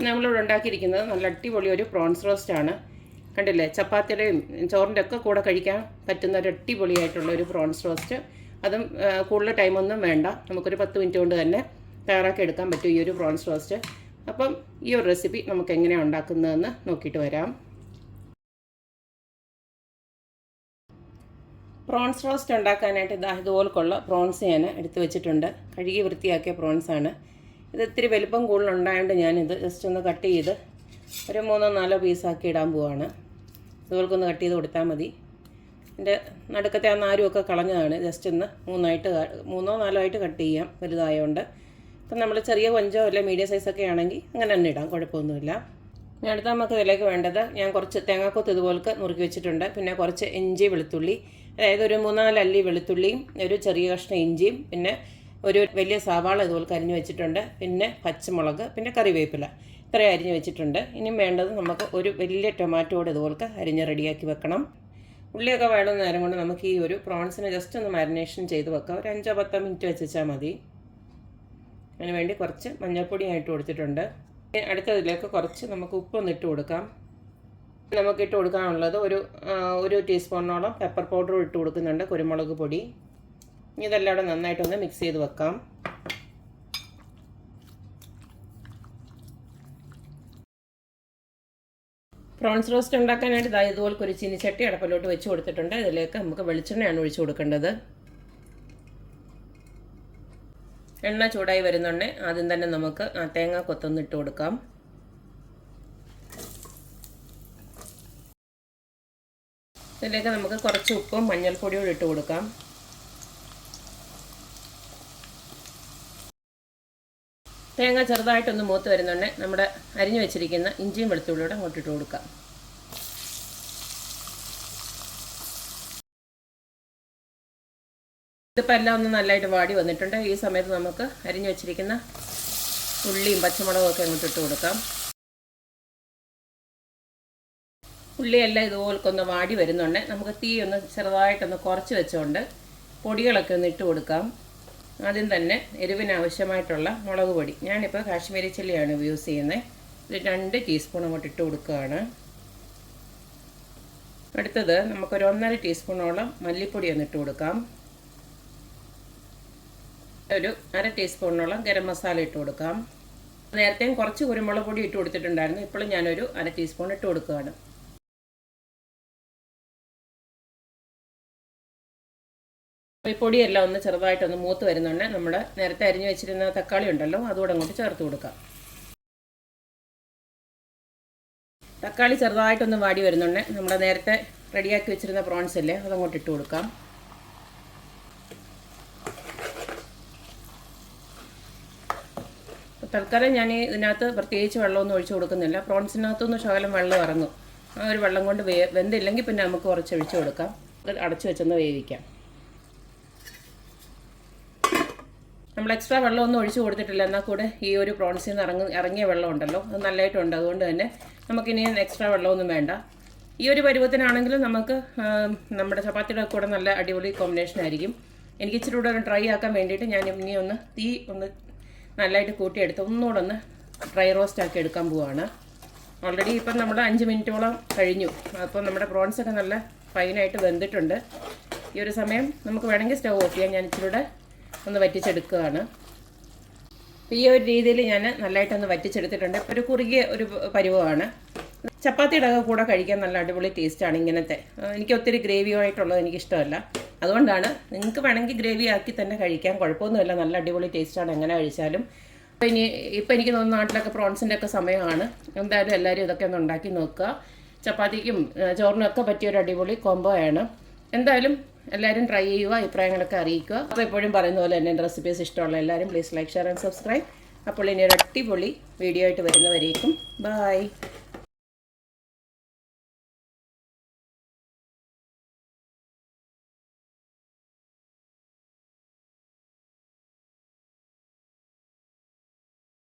നമ്മളിവിടെ ഉണ്ടാക്കിയിരിക്കുന്നത് നല്ല അടിപൊളി ഒരു പ്രോൺസ് റോസ്റ്റാണ്. കണ്ടില്ലേ, ചപ്പാത്തിയുടെയും ചോറിൻ്റെ ഒക്കെ കൂടെ കഴിക്കാൻ പറ്റുന്ന ഒരു അടിപൊളിയായിട്ടുള്ള ഒരു പ്രോൺസ് റോസ്റ്റ്. അതും കൂടുതൽ ടൈമൊന്നും വേണ്ട, നമുക്കൊരു 10 മിനിറ്റ് കൊണ്ട് തന്നെ തയ്യാറാക്കി എടുക്കാൻ പറ്റും ഈ ഒരു പ്രോൺസ് റോസ്റ്റ്. അപ്പം ഈ ഒരു റെസിപ്പി നമുക്ക് എങ്ങനെയാണ് ഉണ്ടാക്കുന്നതെന്ന് നോക്കിയിട്ട് വരാം. പ്രോൺസ് റോസ്റ്റ് ഉണ്ടാക്കാനായിട്ട് ഇതുപോലുള്ള പ്രോൺസ് ഞാൻ എടുത്ത് വെച്ചിട്ടുണ്ട്. കഴുകി വൃത്തിയാക്കിയ പ്രോൺസാണ്. ഇത് ഇത്തിരി വലിപ്പം കൂടുതലുണ്ടായതുകൊണ്ട് ഞാനിത് ജസ്റ്റ് ഒന്ന് കട്ട് ചെയ്ത് ഒരു 3-4 പീസാക്കി ഇടാൻ പോവാണ്. ഇതുപോലൊന്ന് കട്ട് ചെയ്ത് കൊടുത്താൽ മതി. എൻ്റെ നടുക്കത്തെ ആ നാരുമൊക്കെ കളഞ്ഞതാണ്. ജസ്റ്റ് ഒന്ന് 3-4 ആയിട്ട് കട്ട് ചെയ്യാം, വലുതായതുകൊണ്ട്. ഇപ്പം നമ്മൾ ചെറിയ കൊഞ്ചോ അല്ലെ മീഡിയം സൈസൊക്കെ ആണെങ്കിൽ അങ്ങനെ തന്നെ ഇടാം, കുഴപ്പമൊന്നുമില്ല. ഇനി അടുത്ത നമുക്ക് ഇതിലേക്ക് വേണ്ടത്, ഞാൻ കുറച്ച് തേങ്ങാക്കൊത്ത് ഇതുപോലൊക്കെ നുറുക്കി വെച്ചിട്ടുണ്ട്. പിന്നെ കുറച്ച് ഇഞ്ചി വെളുത്തുള്ളി, അതായത് ഒരു 3-4 അല്ലി വെളുത്തുള്ളിയും ഒരു ചെറിയ കഷ്ണം ഇഞ്ചിയും, പിന്നെ ഒരു വലിയ സവാള ഇതുപോലെ അരിഞ്ഞ് വെച്ചിട്ടുണ്ട്. പിന്നെ പച്ചമുളക്, പിന്നെ കറിവേപ്പില, ഇത്രയും അരിഞ്ഞ് വെച്ചിട്ടുണ്ട്. ഇനിയും വേണ്ടത് നമുക്ക് ഒരു വലിയ ടൊമാറ്റോടെ ഇതുപോലെ അരിഞ്ഞ് റെഡിയാക്കി വെക്കണം. ഉള്ളിയൊക്കെ വേണമെന്ന നേരം കൊണ്ട് നമുക്ക് ഈ ഒരു പ്രോൺസിനെ ജസ്റ്റ് ഒന്ന് മാരിനേഷൻ ചെയ്ത് വെക്കാം. ഒരു 5-10 മിനിറ്റ് വെച്ചാൽ മതി. അതിന് വേണ്ടി കുറച്ച് മഞ്ഞൾപ്പൊടിയായിട്ട് കൊടുത്തിട്ടുണ്ട്. അടുത്തതിലേക്ക് കുറച്ച് നമുക്ക് ഉപ്പൊന്ന് ഇട്ട് കൊടുക്കാം. നമുക്ക് ഇട്ട് കൊടുക്കാനുള്ളത് ഒരു ടീസ്പൂണോളം പെപ്പർ പൗഡർ ഇട്ട് കൊടുക്കുന്നുണ്ട്, കുരുമുളക് പൊടി. ഇതെല്ലാം കൂടെ നന്നായിട്ടൊന്ന് മിക്സ് ചെയ്ത് വെക്കാം. പ്രോൺസ് റോസ്റ്റ് ഉണ്ടാക്കാനായിട്ട് ഇതുപോലെ ഒരു ചീനിച്ചട്ടി അടപ്പിലോട്ട് വെച്ച് കൊടുത്തിട്ടുണ്ട്. ഇതിലേക്ക് നമുക്ക് വെളിച്ചെണ്ണയാണ് ഒഴിച്ച് കൊടുക്കേണ്ടത്. എണ്ണ ചൂടായി വരുന്നുണ്ട്. ആദ്യം തന്നെ നമുക്ക് തേങ്ങ കൊത്തൊന്ന് ഇട്ട് കൊടുക്കാം. ഇതിലേക്ക് നമുക്ക് കുറച്ച് ഉപ്പും മഞ്ഞൾപ്പൊടിയോട് ഇട്ട് കൊടുക്കാം. തേങ്ങ ചെറുതായിട്ടൊന്ന് മൂത്ത് വരുന്നുണ്ട്. നമ്മുടെ അരിഞ്ഞു വെച്ചിരിക്കുന്ന ഇഞ്ചിയും വെളുത്തുള്ളിയോടെ അങ്ങോട്ട് ഇട്ട് കൊടുക്കാം. ഇതിപ്പോൾ എല്ലാം ഒന്ന് നല്ലതായിട്ട് വാടി വന്നിട്ടുണ്ട്. ഈ സമയത്ത് നമുക്ക് അരിഞ്ഞു വെച്ചിരിക്കുന്ന ഉള്ളിയും പച്ചമുളകും ഒക്കെ അങ്ങോട്ട് ഇട്ട് കൊടുക്കാം. ഉള്ളിയെല്ലാം ഇതുപോലൊക്കെ വാടി വരുന്നുണ്ട്. നമുക്ക് തീ ഒന്ന് ചെറുതായിട്ടൊന്ന് കുറച്ച് വെച്ചുകൊണ്ട് പൊടികളൊക്കെ ഒന്ന് ഇട്ട് കൊടുക്കാം. ആദ്യം തന്നെ എരിവിന് ആവശ്യമായിട്ടുള്ള മുളക് പൊടി, ഞാനിപ്പോൾ കാശ്മീരി ചില്ലിയാണ് യൂസ് ചെയ്യുന്നത്. ഇത് 2 ടീസ്പൂൺ അങ്ങോട്ട് ഇട്ട് കൊടുക്കുകയാണ്. അടുത്തത് നമുക്കൊരു 1.5 ടീസ്പൂണോളം മല്ലിപ്പൊടി ഒന്ന് ഇട്ട് കൊടുക്കാം. ഒരു 1/2 ടീസ്പൂണോളം ഗരം മസാല ഇട്ട് കൊടുക്കാം. നേരത്തെയും കുറച്ച് കുരുമുളക് പൊടി ഇട്ട് കൊടുത്തിട്ടുണ്ടായിരുന്നു. ഇപ്പോഴും ഞാനൊരു 1/2 ടീസ്പൂൺ ഇട്ട് കൊടുക്കുകയാണ്. ഈ പൊടിയെല്ലാം ഒന്ന് ചെറുതായിട്ടൊന്ന് മൂത്ത് വരുന്നുണ്ട്. നമ്മൾ നേരത്തെ അരിഞ്ഞു വെച്ചിരുന്ന തക്കാളി ഉണ്ടല്ലോ, അതുകൂടെ അങ്ങോട്ട് ചേർത്ത് കൊടുക്കാം. തക്കാളി ചെറുതായിട്ടൊന്ന് വാടി വരുന്നുണ്ട്. നമ്മൾ നേരത്തെ റെഡിയാക്കി വെച്ചിരുന്ന പ്രോൺസ് അല്ലേ, അതങ്ങോട്ട് ഇട്ട് കൊടുക്കാം. തൽക്കാലം ഞാൻ ഇതിനകത്ത് പ്രത്യേകിച്ച് വെള്ളമൊന്നും ഒഴിച്ചു കൊടുക്കുന്നില്ല. പ്രോൺസിനകത്തൊന്ന് ശകലം വെള്ളം ഇറങ്ങും. ആ ഒരു വെള്ളം കൊണ്ട് വെന്തില്ലെങ്കിൽ പിന്നെ നമുക്ക് കുറച്ച് ഒഴിച്ചു കൊടുക്കാം. അടച്ചു വെച്ചൊന്ന് വേവിക്കാം. നമ്മൾ എക്സ്ട്രാ വെള്ളമൊന്നും ഒഴിച്ചു കൊടുത്തിട്ടില്ല. എന്നാൽ കൂടെ ഈ ഒരു പ്രോൺസിൽ നിന്ന് ഇറങ്ങിയ വെള്ളം ഉണ്ടല്ലോ, അത് നല്ലതായിട്ടുണ്ട്. അതുകൊണ്ട് തന്നെ നമുക്കിനി എക്സ്ട്രാ വെള്ളമൊന്നും വേണ്ട. ഈ ഒരു പരുവത്തിനാണെങ്കിലും നമുക്ക് നമ്മുടെ ചപ്പാത്തിയുടെ കൂടെ നല്ല അടിപൊളി കോമ്പിനേഷൻ ആയിരിക്കും. എനിക്ക് ഇച്ചിരി കൂടെ ഡ്രൈ ആക്കാൻ വേണ്ടിയിട്ട് ഞാൻ ഇനി ഒന്ന് തീ ഒന്ന് നല്ലതായിട്ട് കൂട്ടിയെടുത്ത് ഒന്നുകൂടെ ഒന്ന് ഡ്രൈ റോസ്റ്റ് ആക്കി എടുക്കാൻ പോവുകയാണ്. ഓൾറെഡി ഇപ്പം നമ്മൾ 5 മിനിറ്റോളം കഴിഞ്ഞു. അപ്പോൾ നമ്മുടെ പ്രോൺസൊക്കെ നല്ല ഫൈനായിട്ട് വെന്തിട്ടുണ്ട്. ഈ ഒരു സമയം നമുക്ക് വേണമെങ്കിൽ സ്റ്റവ് ഓഫ് ചെയ്യാം. ഞാൻ ഇച്ചിരി കൂടെ ഒന്ന് വറ്റിച്ചെടുക്കുകയാണ്. ഈ ഒരു രീതിയിൽ ഞാൻ നല്ലതായിട്ടൊന്ന് വറ്റിച്ചെടുത്തിട്ടുണ്ട്. ഒരു കുറുകിയ ഒരു പരുവമാണ്. ചപ്പാത്തിയുടെ കൂടെ കഴിക്കാൻ നല്ല അടിപൊളി ടേസ്റ്റാണ് ഇങ്ങനത്തെ. എനിക്ക് ഒത്തിരി ഗ്രേവിയായിട്ടുള്ളത് എനിക്കിഷ്ടമല്ല. അതുകൊണ്ടാണ്, നിങ്ങൾക്ക് വേണമെങ്കിൽ ഗ്രേവി ആക്കി തന്നെ കഴിക്കാൻ, കുഴപ്പമൊന്നുമില്ല. നല്ല അടിപൊളി ടേസ്റ്റാണ് എങ്ങനെ കഴിച്ചാലും. ഇപ്പം എനിക്ക് തോന്നുന്നു നാട്ടിലൊക്കെ പ്രോൺസിൻ്റെ ഒക്കെ സമയമാണ്. എന്തായാലും എല്ലാവരും ഇതൊക്കെ ഒന്ന് ഉണ്ടാക്കി നോക്കുക. ചപ്പാത്തിക്കും ചോറിനൊക്കെ പറ്റിയൊരു അടിപൊളി കോംബോ ആണ്. എന്തായാലും എല്ലാവരും ട്രൈ ചെയ്യുക, അഭിപ്രായങ്ങളൊക്കെ അറിയിക്കുക. അപ്പോൾ എപ്പോഴും പറയുന്ന പോലെ തന്നെ എൻ്റെ റെസിപ്പീസ് ഇഷ്ടമുള്ള എല്ലാവരും please like, share and subscribe. അപ്പോൾ ഇനി ഒരു അടിപൊളി വീഡിയോ ആയിട്ട് വരുന്നവരേക്കും ബൈ.